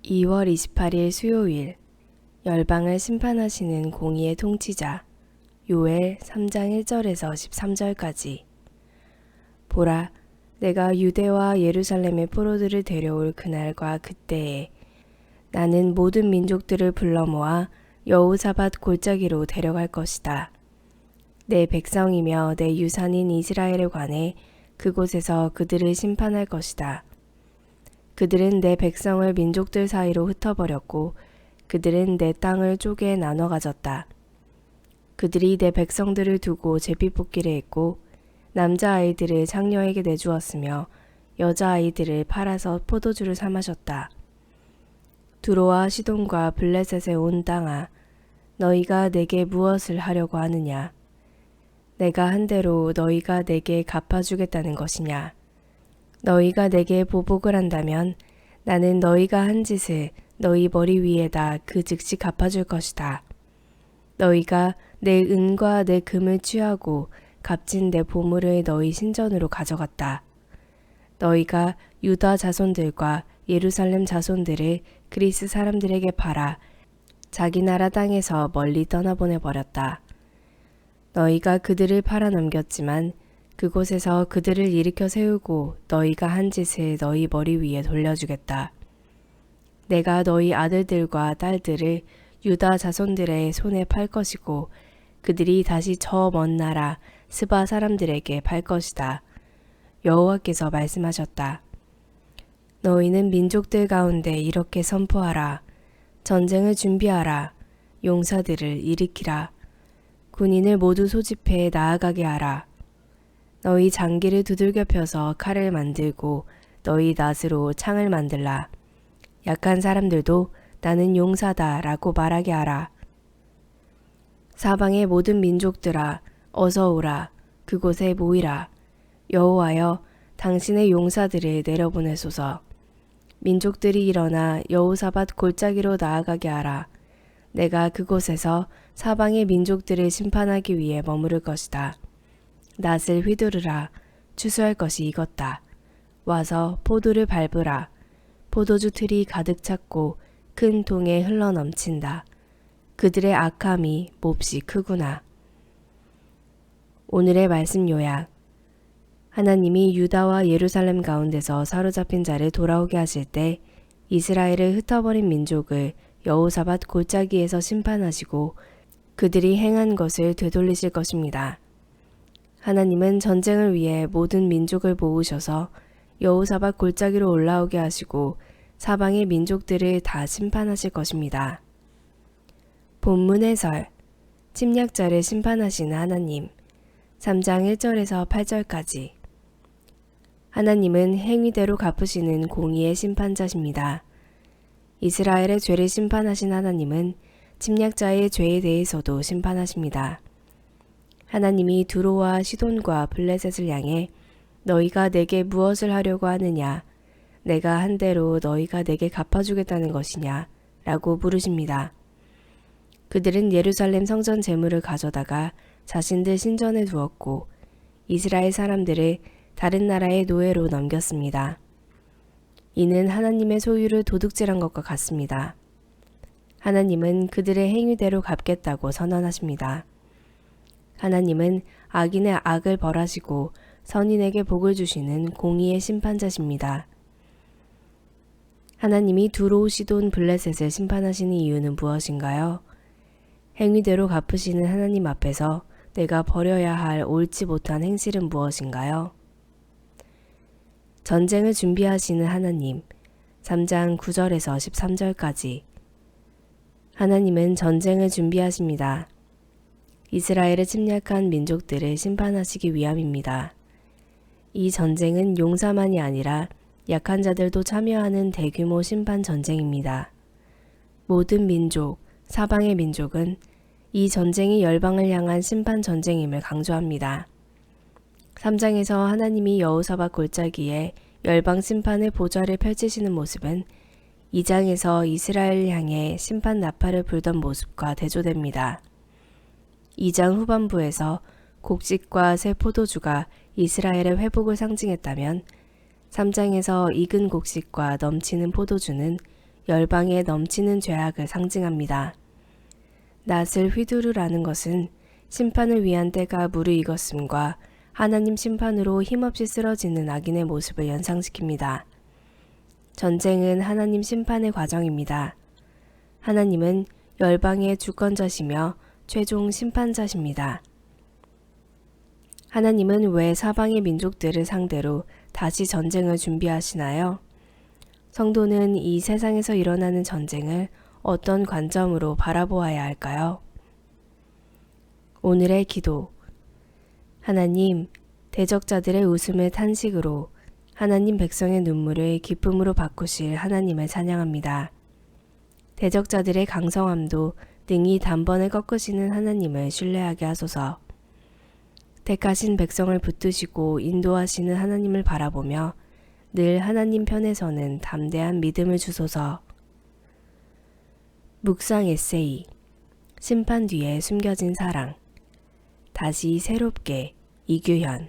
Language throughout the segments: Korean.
2월 28일 수요일 열방을 심판하시는 공의의 통치자 요엘 3장 1절에서 13절까지. 보라, 내가 유대와 예루살렘의 포로들을 데려올 그날과 그때에 나는 모든 민족들을 불러 모아 여호사밧 골짜기로 데려갈 것이다. 내 백성이며 내 유산인 이스라엘에 관해 그곳에서 그들을 심판할 것이다. 그들은 내 백성을 민족들 사이로 흩어버렸고 그들은 내 땅을 쪼개 나눠 가졌다. 그들이 내 백성들을 두고 제비뽑기를 했고 남자아이들을 장녀에게 내주었으며 여자아이들을 팔아서 포도주를 사 마셨다. 두로와 시돈과 블레셋의 온 땅아, 너희가 내게 무엇을 하려고 하느냐? 내가 한 대로 너희가 내게 갚아주겠다는 것이냐? 너희가 내게 보복을 한다면 나는 너희가 한 짓을 너희 머리 위에다 그 즉시 갚아줄 것이다. 너희가 내 은과 내 금을 취하고 값진 내 보물을 너희 신전으로 가져갔다. 너희가 유다 자손들과 예루살렘 자손들을 그리스 사람들에게 팔아 자기 나라 땅에서 멀리 떠나보내버렸다. 너희가 그들을 팔아 넘겼지만 그곳에서 그들을 일으켜 세우고 너희가 한 짓을 너희 머리 위에 돌려주겠다. 내가 너희 아들들과 딸들을 유다 자손들의 손에 팔 것이고 그들이 다시 저 먼 나라 스바 사람들에게 팔 것이다. 여호와께서 말씀하셨다. 너희는 민족들 가운데 이렇게 선포하라. 전쟁을 준비하라. 용사들을 일으키라. 군인을 모두 소집해 나아가게 하라. 너희 장기를 두들겨 펴서 칼을 만들고 너희 낫으로 창을 만들라. 약한 사람들도 나는 용사다 라고 말하게 하라. 사방의 모든 민족들아, 어서 오라. 그곳에 모이라. 여호와여, 당신의 용사들을 내려보내소서. 민족들이 일어나 여호사밧 골짜기로 나아가게 하라. 내가 그곳에서 사방의 민족들을 심판하기 위해 머무를 것이다. 낫을 휘두르라. 추수할 것이 익었다. 와서 포도를 밟으라. 포도주 틀이 가득 찼고 큰 통에 흘러 넘친다. 그들의 악함이 몹시 크구나. 오늘의 말씀 요약. 하나님이 유다와 예루살렘 가운데서 사로잡힌 자를 돌아오게 하실 때 이스라엘을 흩어버린 민족을 여호사밧 골짜기에서 심판하시고 그들이 행한 것을 되돌리실 것입니다. 하나님은 전쟁을 위해 모든 민족을 모으셔서 여호사밧 골짜기로 올라오게 하시고 사방의 민족들을 다 심판하실 것입니다. 본문 해설. 침략자를 심판하시는 하나님. 3장 1절에서 8절까지. 하나님은 행위대로 갚으시는 공의의 심판자십니다. 이스라엘의 죄를 심판하신 하나님은 침략자의 죄에 대해서도 심판하십니다. 하나님이 두로와 시돈과 블레셋을 향해 너희가 내게 무엇을 하려고 하느냐? 내가 한 대로 너희가 내게 갚아주겠다는 것이냐? 라고 물으십니다. 그들은 예루살렘 성전 제물을 가져다가 자신들 신전에 두었고 이스라엘 사람들을 다른 나라의 노예로 넘겼습니다. 이는 하나님의 소유를 도둑질한 것과 같습니다. 하나님은 그들의 행위대로 갚겠다고 선언하십니다. 하나님은 악인의 악을 벌하시고 선인에게 복을 주시는 공의의 심판자십니다. 하나님이 두로, 시돈, 블레셋을 심판하시는 이유는 무엇인가요? 행위대로 갚으시는 하나님 앞에서 내가 버려야 할 옳지 못한 행실은 무엇인가요? 전쟁을 준비하시는 하나님. 3장 9절에서 13절까지. 하나님은 전쟁을 준비하십니다. 이스라엘을 침략한 민족들을 심판하시기 위함입니다. 이 전쟁은 용사만이 아니라 약한 자들도 참여하는 대규모 심판 전쟁입니다. 모든 민족, 사방의 민족은 이 전쟁이 열방을 향한 심판 전쟁임을 강조합니다. 3장에서 하나님이 여호사밧 골짜기에 열방 심판의 보좌를 펼치시는 모습은 2장에서 이스라엘을 향해 심판 나팔을 불던 모습과 대조됩니다. 2장 후반부에서 곡식과 새 포도주가 이스라엘의 회복을 상징했다면 3장에서 익은 곡식과 넘치는 포도주는 열방에 넘치는 죄악을 상징합니다. 낫을 휘두르라는 것은 심판을 위한 때가 무르익었음과 하나님 심판으로 힘없이 쓰러지는 악인의 모습을 연상시킵니다. 전쟁은 하나님 심판의 과정입니다. 하나님은 열방의 주권자시며 최종 심판자십니다. 하나님은 왜 사방의 민족들을 상대로 다시 전쟁을 준비하시나요? 성도는 이 세상에서 일어나는 전쟁을 어떤 관점으로 바라보아야 할까요? 오늘의 기도. 하나님, 대적자들의 웃음을 탄식으로 하나님 백성의 눈물을 기쁨으로 바꾸실 하나님을 찬양합니다. 대적자들의 강성함도 능히 단번에 꺾으시는 하나님을 신뢰하게 하소서. 택하신 백성을 붙드시고 인도하시는 하나님을 바라보며 늘 하나님 편에 서는 담대한 믿음을 주소서. 묵상 에세이. 심판 뒤에 숨겨진 사랑. 다시 새롭게. 이규현.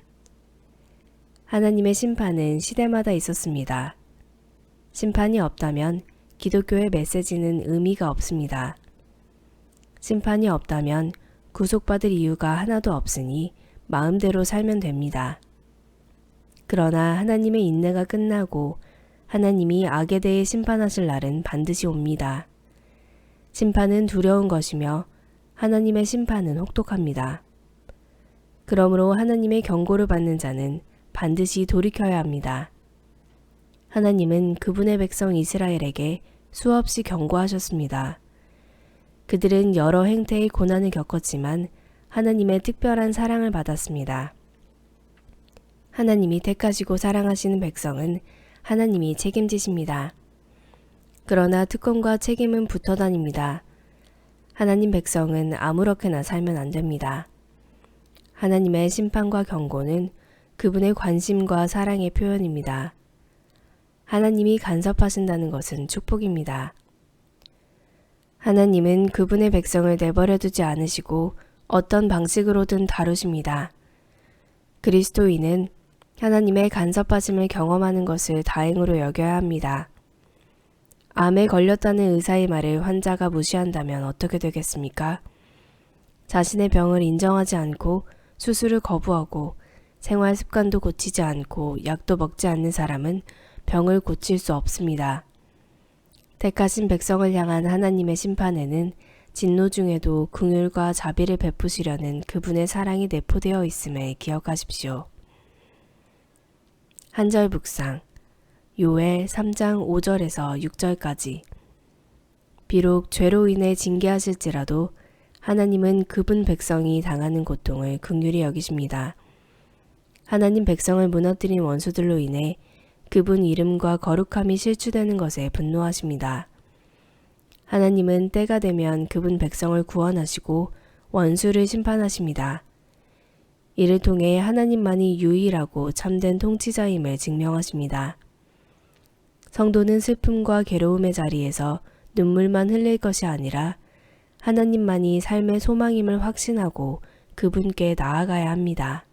하나님의 심판은 시대마다 있었습니다. 심판이 없다면 기독교의 메시지는 의미가 없습니다. 심판이 없다면 구속받을 이유가 하나도 없으니 마음대로 살면 됩니다. 그러나 하나님의 인내가 끝나고 하나님이 악에 대해 심판하실 날은 반드시 옵니다. 심판은 두려운 것이며 하나님의 심판은 혹독합니다. 그러므로 하나님의 경고를 받는 자는 반드시 돌이켜야 합니다. 하나님은 그분의 백성 이스라엘에게 수없이 경고하셨습니다. 그들은 여러 행태의 고난을 겪었지만 하나님의 특별한 사랑을 받았습니다. 하나님이 택하시고 사랑하시는 백성은 하나님이 책임지십니다. 그러나 특권과 책임은 붙어 다닙니다. 하나님 백성은 아무렇게나 살면 안 됩니다. 하나님의 심판과 경고는 그분의 관심과 사랑의 표현입니다. 하나님이 간섭하신다는 것은 축복입니다. 하나님은 그분의 백성을 내버려 두지 않으시고 어떤 방식으로든 다루십니다. 그리스도인은 하나님의 간섭하심을 경험하는 것을 다행으로 여겨야 합니다. 암에 걸렸다는 의사의 말을 환자가 무시한다면 어떻게 되겠습니까? 자신의 병을 인정하지 않고 수술을 거부하고 생활 습관도 고치지 않고 약도 먹지 않는 사람은 병을 고칠 수 없습니다. 택하신 백성을 향한 하나님의 심판에는 진노 중에도 긍휼과 자비를 베푸시려는 그분의 사랑이 내포되어 있음을 기억하십시오. 한절 묵상. 요엘 3장 5절에서 6절까지. 비록 죄로 인해 징계하실지라도 하나님은 그분 백성이 당하는 고통을 긍휼히 여기십니다. 하나님 백성을 무너뜨린 원수들로 인해 그분 이름과 거룩함이 실추되는 것에 분노하십니다. 하나님은 때가 되면 그분 백성을 구원하시고 원수를 심판하십니다. 이를 통해 하나님만이 유일하고 참된 통치자임을 증명하십니다. 성도는 슬픔과 괴로움의 자리에서 눈물만 흘릴 것이 아니라 하나님만이 삶의 소망임을 확신하고 그분께 나아가야 합니다.